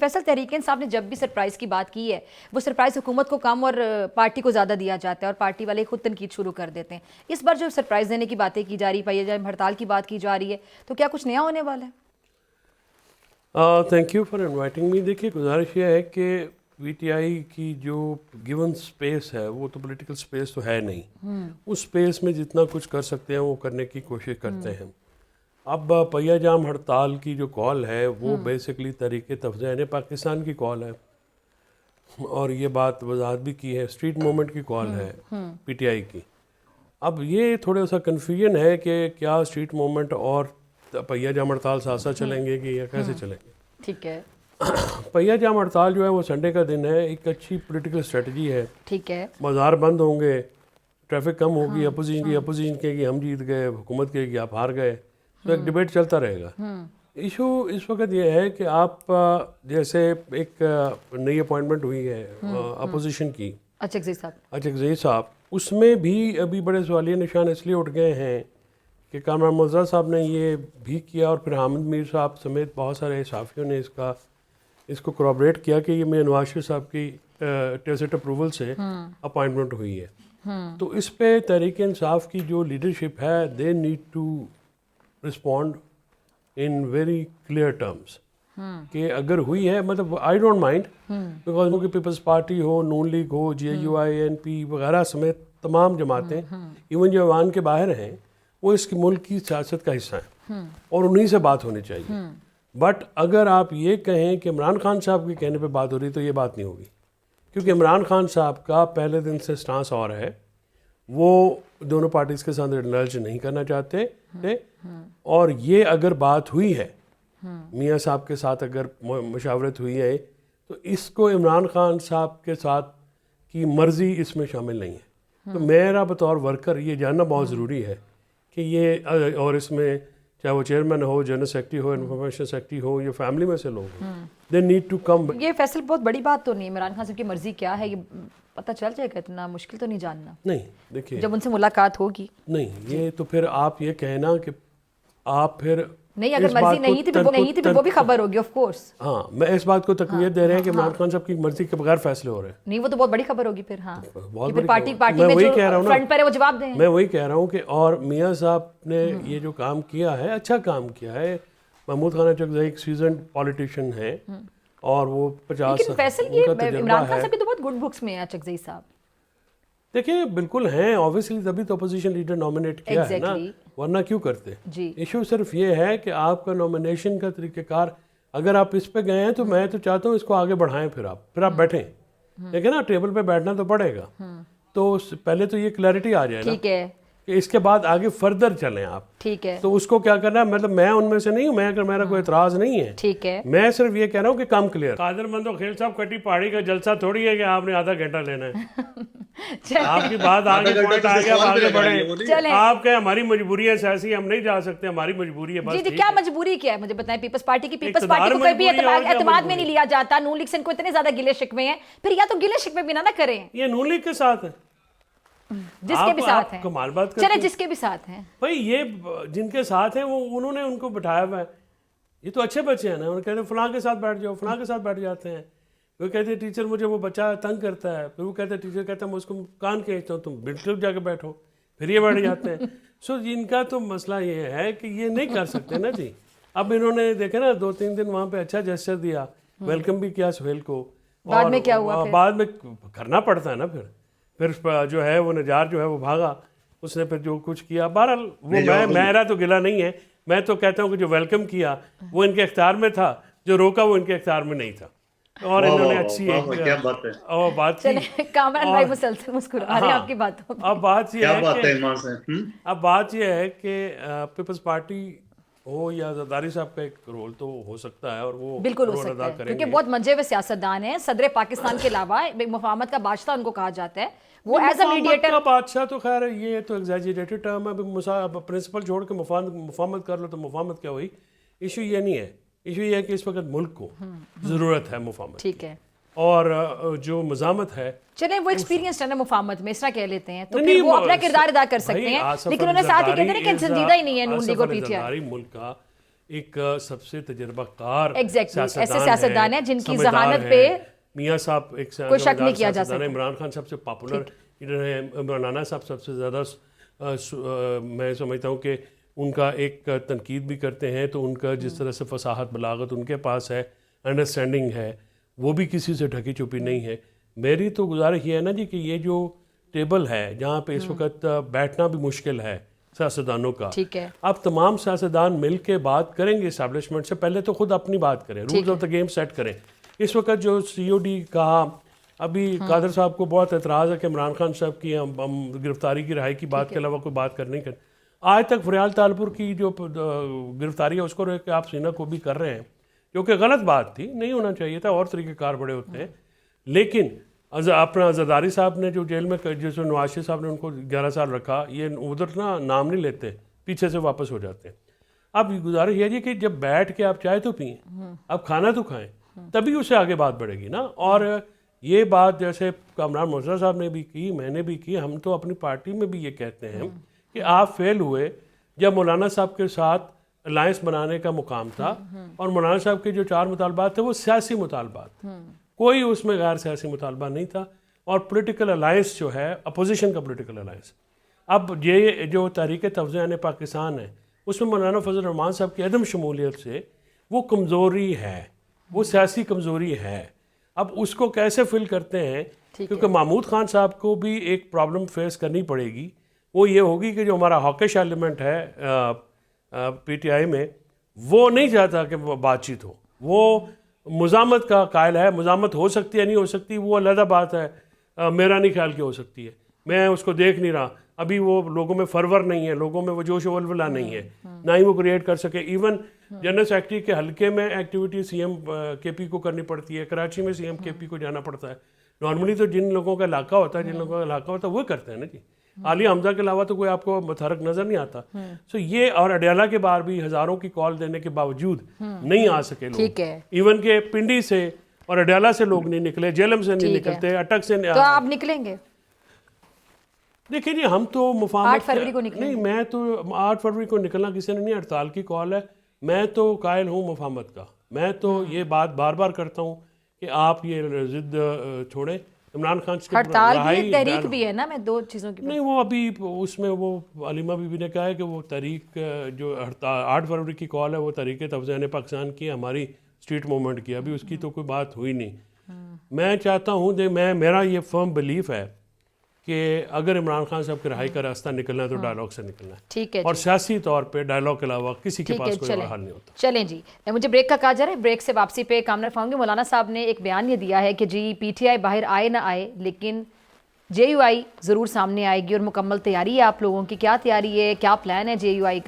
فیصل، تحریک انصاف نے جب بھی سرپرائز کی بات کی ہے وہ سرپرائز حکومت کو کم اور پارٹی کو زیادہ دیا جاتا ہے اور پارٹی والے خود تنقید شروع کر دیتے ہیں. اس بار جو سرپرائز دینے کی باتیں کی جا رہی پائی جائے ہڑتال کی بات کی جا رہی ہے تو کیا کچھ نیا ہونے والا ہے؟ Thank you for inviting me. دیکھیے گزارش یہ ہے کہ پی ٹی آئی کی جو گیون اسپیس ہے وہ تو پولیٹیکل اسپیس تو ہے نہیں. اس اسپیس میں جتنا کچھ کر سکتے ہیں وہ کرنے کی کوشش کرتے ہیں. اب پہیہ جام ہڑتال کی جو کال ہے وہ بیسکلی تحریک تفضیل پاکستان کی کال ہے اور یہ بات وضاحت بھی کی ہے اسٹریٹ موومنٹ کی کال ہے پی ٹی آئی کی. اب یہ تھوڑا سا کنفیوژن ہے کہ کیا اسٹریٹ موومنٹ اور پہیہ جام ہڑتال ساتھ ساتھ چلیں گے کہ یا کیسے چلیں گے. ٹھیک ہے. پہیہ جام ہڑتال جو ہے وہ سنڈے کا دن ہے. ایک اچھی پولیٹیکل اسٹریٹجی ہے. ٹھیک ہے. بازار بند ہوں گے, ٹریفک کم ہوگی, اپوزیشن کہے گی ہم جیت گئے, حکومت کہے گی آپ ہار گئے, تو ایک ڈیبیٹ چلتا رہے گا. ایشو اس وقت یہ ہے کہ آپ جیسے ایک نئی اپوائنٹمنٹ ہوئی ہے اپوزیشن کی, اچھا صاحب, اس میں بھی ابھی بڑے سوالیہ نشان اس لیے اٹھ گئے ہیں کہ کامران مرزا صاحب نے یہ بھی کیا اور پھر حامد میر صاحب سمیت بہت سارے صحافیوں نے اس کو کورابریٹ کیا کہ یہ میں نواز شریف صاحب کی ٹیسٹ اپروول سے اپوائنٹمنٹ ہوئی ہے. تو اس پہ تحریک انصاف کی جو لیڈرشپ ہے they need to respond in very clear terms کہ اگر ہوئی ہے, مطلب آئی ڈونٹ مائنڈ بیکاز کیونکہ پیپلز پارٹی ہو, نون لیگ ہو, جے یو آئی این پی وغیرہ سمیت تمام جماعتیں ایون جو ایوان کے باہر ہیں وہ اس کی ملک کی سیاست کا حصہ ہیں اور انہی سے بات ہونی چاہیے. بٹ اگر آپ یہ کہیں کہ عمران خان صاحب کے کہنے پہ بات ہو رہی تو یہ بات نہیں ہوگی, کیونکہ عمران خان صاحب کا پہلے دن سے سٹانس اور ہے, وہ دونوں پارٹیز کے ساتھ انڈلج نہیں کرنا چاہتے تھے. اور یہ اگر بات ہوئی ہے, میاں صاحب کے ساتھ اگر مشاورت ہوئی ہے تو اس کو عمران خان صاحب کے ساتھ کی مرضی اس میں شامل نہیں ہے. تو میرا بطور ورکر یہ جاننا بہت ضروری ہے کہ یہ, اور اس میں چاہے وہ چیئرمین ہو, جنرل سیکرٹری ہو, انفارمیشن سیکرٹری ہو, یا فیملی میں سے لوگ ہوں, دے نیڈ ٹو کم. یہ فیصل بہت بڑی بات تو نہیں, عمران خان صاحب کی مرضی کیا ہے یہ پتہ چل جائے گا, اتنا مشکل تو نہیں جاننا. نہیں دیکھیے جب ان سے ملاقات ہوگی. نہیں, یہ تو پھر آپ یہ کہنا کہ آپ پھر نہیں, اگر مرضی نہیں تھی پھر وہ بھی خبر ہوگی آف کورس. ہاں, میں اس بات کو تقویت دے رہے ہیں کہ عمران خان صاحب کی مرضی کے بغیر فیصلے ہو رہے ہیں. نہیں, وہ تو بہت بڑی خبر ہوگی پھر. ہاں, پھر پارٹی میں جو فرنٹ پر ہے وہ جواب دیں. میں وہی کہہ رہا ہوں کہ اور میاں صاحب نے یہ جو کام کیا ہے اچھا کام کیا ہے. محمود خان اچکزئی ایک سیزنڈ پولیٹیشین ہے اور وہ 50 فیصل یہ عمران خان صاحب بھی تو بہت گڈ بکس میں ہیں اچکزئی صاحب. دیکھیں بالکل ہیں, اوبیسلی تبھی تو اپوزیشن لیڈر نومینیٹ کیا ہے نا, ورنہ کیوں کرتے. ایشو صرف یہ ہے کہ آپ کا نومینیشن کا طریقہ کار اگر آپ اس پہ گئے ہیں تو میں تو چاہتا ہوں اس کو آگے بڑھائیں, پھر آپ بیٹھیں. دیکھیں نا, ٹیبل پہ بیٹھنا تو پڑے گا, تو پہلے تو یہ کلیئرٹی آ جائے نا کہ اس کے بعد آگے فردر چلیں آپ. ٹھیک ہے. تو اس کو کیا کرنا ہے, مطلب میں ان میں سے نہیں ہوں, میں اگر میرا کوئی اعتراض نہیں ہے, ٹھیک ہے, میں صرف یہ کہہ رہا ہوں کہ کم کلیئر. قادر مندو خیل صاحب کٹی پہاڑی کا جلسہ تھوڑی ہے کہ آپ نے آدھا گھنٹہ لینا ہے. آپ کی بات آگے پوائنٹ آ گیا, آگے بڑھیں. آپ کہیں ہماری مجبوری ہے سیاسی, ہم نہیں جا سکتے, ہماری مجبوری ہے. بس جی کیا مجبوری کیا ہے مجھے بتائیں. پیپلز پارٹی کو کوئی بھی اعتماد میں نہیں لیا جاتا, نون لیگ سے ان کو اتنے زیادہ گلے شکوے ہیں, پھر یا تو گلے شکوے بھی نہ کریں. یہ نون لیگ کے ساتھ ہے, جس کے بھی ساتھ ہیں, کمال بات چلے جس کے بھی ساتھ ہیں بھائی, یہ جن کے ساتھ ہیں وہ انہوں نے ان کو بٹھایا ہوا ہے. یہ تو اچھے بچے ہیں نا, انہوں کہتے ہیں فلاں کے ساتھ بیٹھ جاؤ, فلاں کے ساتاتھ بیٹھ جاتے ہیں. وہ کہتے ہیں ٹیچر مجھے وہ بچہ تنگ کرتا ہے, پھر وہ کہتے ہیں ٹیچر کہتا ہے میں اس کو کان کھینچتا ہوں, تم بالکل جا کے بیٹھو, پھر یہ بیٹھ جاتے ہیں. سو ان کا تو مسئلہ یہ ہے کہ یہ نہیں کر سکتے نا جی. اب انہوں نے دیکھا نا 2-3 دن وہاں پہ اچھا جیسچر دیا, ویلکم بھی کیا سہیل کو, بعد میں کیا ہوا, بعد میں کرنا پڑتا ہے نا. پھر جو ہے وہ نجار جو ہے وہ بھاگا, اس نے پھر جو کچھ کیا. بہرحال وہ میرا تو گلہ نہیں ہے, میں تو کہتا ہوں کہ جو ویلکم کیا وہ ان کے اختیار میں تھا, جو روکا وہ ان کے اختیار میں نہیں تھا. اور انہوں نے اچھی ایک بات کی. کامران بھائی مسلسل مسکرا رہے ہیں آپ کی باتوں پہ. اب بات یہ ہے کہ پیپلز پارٹی ہو یا زرداری صاحب کا ایک رول تو ہو سکتا ہے, اور وہ بالکل ہو سکتا ہے کیونکہ بہت منجے ہوئے سیاستدان ہیں. صدر پاکستان کے علاوہ مفاہمت کا بادشاہ ان کو کہا جاتا ہے, وہ ایز اے میڈیٹر. کا بادشاہ تو خیر یہ تو ایگزیجریٹڈ ٹرم ہے, پرنسپل چھوڑ کے مفاہمت کر لو تو مفاہمت کیا ہوئی. ایشو یہ نہیں ہے, ایشو یہ ہے کہ اس وقت ملک کو ضرورت ہے مفاہمت. ٹھیک ہے. اور جو مزاحمت ہے, چلیں وہ ایکسپیرینس ہے نا مفاہمت میں, اس طرح کہہ لیتے ہیں, تو پھر وہ اپنا کردار ادا کر سکتے ہیں, لیکن انہیں ساتھ ہی کہتے ہیں کہ سنجیدہ ہی نہیں ہے نون لیگ اور پی ٹی آئی. ملک کا ایک سب سے تجربہ کار ایگزیکٹلی ایسے سیاستدان ہیں جن کی ذہانت پہ میاں صاحب ایک کوئی شک نہیں کیا جا سکتا. عمران خان سب سے پاپولر لیڈر ہیں. مولانا صاحب سب سے زیادہ میں سمجھتا ہوں کہ ان کا ایک تنقید بھی کرتے ہیں تو ان کا جس طرح سے فصاحت بلاغت ان کے پاس ہے, انڈرسٹینڈنگ ہے, وہ بھی کسی سے ڈھکی چھپی نہیں ہے. میری تو گزارش یہ ہے نا جی کہ یہ جو ٹیبل ہے جہاں پہ اس وقت بیٹھنا بھی مشکل ہے سیاستدانوں کا, ٹھیک ہے, اب تمام سیاستدان مل کے بات کریں گے اسٹیبلشمنٹ سے, پہلے تو خود اپنی بات کریں, rules of the game set کریں. اس وقت جو سی او ڈی کہا, ابھی قادر صاحب کو بہت اعتراض ہے کہ عمران خان صاحب کی ہم گرفتاری کی رہائی کی بات کے علاوہ کوئی بات کر نہیں کریں. آج تک فریال تالپور کی جو گرفتاری ہے اس کو روک کے آپ سینہ کو بھی کر رہے ہیں, جو کہ غلط بات تھی, نہیں ہونا چاہیے تھا, اور طریقے کار بڑے ہوتے ہیں. لیکن اپنا زرداری صاحب نے جو جیل میں جس میں نواز شریف صاحب نے ان کو 11 سال رکھا, یہ ادھر نا نام نہیں لیتے, پیچھے سے واپس ہو جاتے ہیں. اب گزارش یہ جی کہ جب بیٹھ کے آپ چائے تو پئیں, اب کھانا تو کھائیں, تبھی اس سے آگے بات بڑھے گی نا. اور یہ بات جیسے کامران مرتضیٰ صاحب نے بھی کی, میں نے بھی کی, ہم تو اپنی پارٹی میں بھی یہ کہتے ہیں کہ آپ فیل ہوئے جب مولانا صاحب کے ساتھ الائنس بنانے کا مقام تھا, اور مولانا صاحب کے جو 4 مطالبات تھے وہ سیاسی مطالبات تھے, کوئی اس میں غیر سیاسی مطالبہ نہیں تھا. اور پولیٹیکل الائنس جو ہے اپوزیشن کا پولیٹیکل الائنس, اب یہ جو تحریک توسیع پاکستان ہے اس میں مولانا فضل الرحمان صاحب کی عدم شمولیت سے وہ کمزوری ہے, وہ سیاسی کمزوری ہے. اب اس کو کیسے فل کرتے ہیں, کیونکہ محمود خان صاحب کو بھی ایک پرابلم فیس کرنی پڑے گی, وہ یہ ہوگی کہ جو ہمارا ہاکش ایلیمنٹ ہے پی ٹی آئی میں, وہ نہیں چاہتا کہ وہ بات چیت ہو, وہ مزاحمت کا قائل ہے. مزاحمت ہو سکتی ہے نہیں ہو سکتی وہ علیحدہ بات ہے, میرا نہیں خیال کہ ہو سکتی ہے, میں اس کو دیکھ نہیں رہا, ابھی وہ لوگوں میں فرور نہیں ہے, لوگوں میں وہ جوش و ولولہ نہیں ہے, نہ ہی وہ کریٹ کر سکے. ایون جنرل سیکرٹری کے حلقے میں ایکٹیویٹی سی ایم کے پی کو کرنی پڑتی ہے, کراچی میں سی ایم کے پی کو جانا پڑتا ہے. نارملی تو جن لوگوں کا علاقہ ہوتا ہے, جن لوگوں کا علاقہ ہوتا ہے وہ کرتے ہیں نا جی. عالیہ حمزہ کے علاوہ تو کوئی آپ کو متحرک نظر نہیں آتا. سو یہ, اور اڈیالہ کے بار بھی ہزاروں کی کال دینے کے باوجود نہیں آ سکے لوگ, ایون کہ پنڈی سے اور اڈیالہ سے لوگ نہیں نکلے, جیلم سے نہیں نکلتے, اٹک سے تو آپ نکلیں گے. دیکھیں جی ہم تو مفاہمت 8 فروری کو نکلیں, نہیں, میں تو 8 فروری کو نکلنا کسی نے نہیں, ہڑتال کی کال ہے, میں تو قائل ہوں مفاہمت کا. میں تو یہ بات بار بار کرتا ہوں کہ آپ یہ ضد چھوڑیں. عمران خان سے ہڑتال بھی تحریک بھی ہے نا, میں 2 چیزوں کی نہیں, وہ ابھی اس میں وہ علیمہ بی بی نے کہا ہے کہ وہ تحریک جو 8 فروری کی کال ہے وہ تحریک توسیع پاکستان کی, ہماری اسٹریٹ موومنٹ کی, ابھی اس کی تو کوئی بات ہوئی نہیں. میں چاہتا ہوں میرا یہ فرم بلیف ہے کہ اگر عمران خان صاحب کی رہائی کا راستہ نکلنا ہے تو ڈائلاگ سے نکلنا ہے, ٹھیک ہے, اور سیاسی طور پہ ڈائلاگ کے علاوہ کسی کے پاس کوئی اور حل نہیں ہوتا. چلیں جی, مجھے بریک کا کہا جا رہا ہے, بریک سے واپسی پہ کام رکھواؤں گی. مولانا صاحب نے ایک بیان یہ دیا ہے کہ جی پی ٹی آئی باہر آئے نہ آئے لیکن جے یو آئی ضرور سامنے آئے گی, اور مکمل تیاری ہے آپ لوگوں کی. کیا تیاری ہے, کیا پلان ہے جے یو آئی کا؟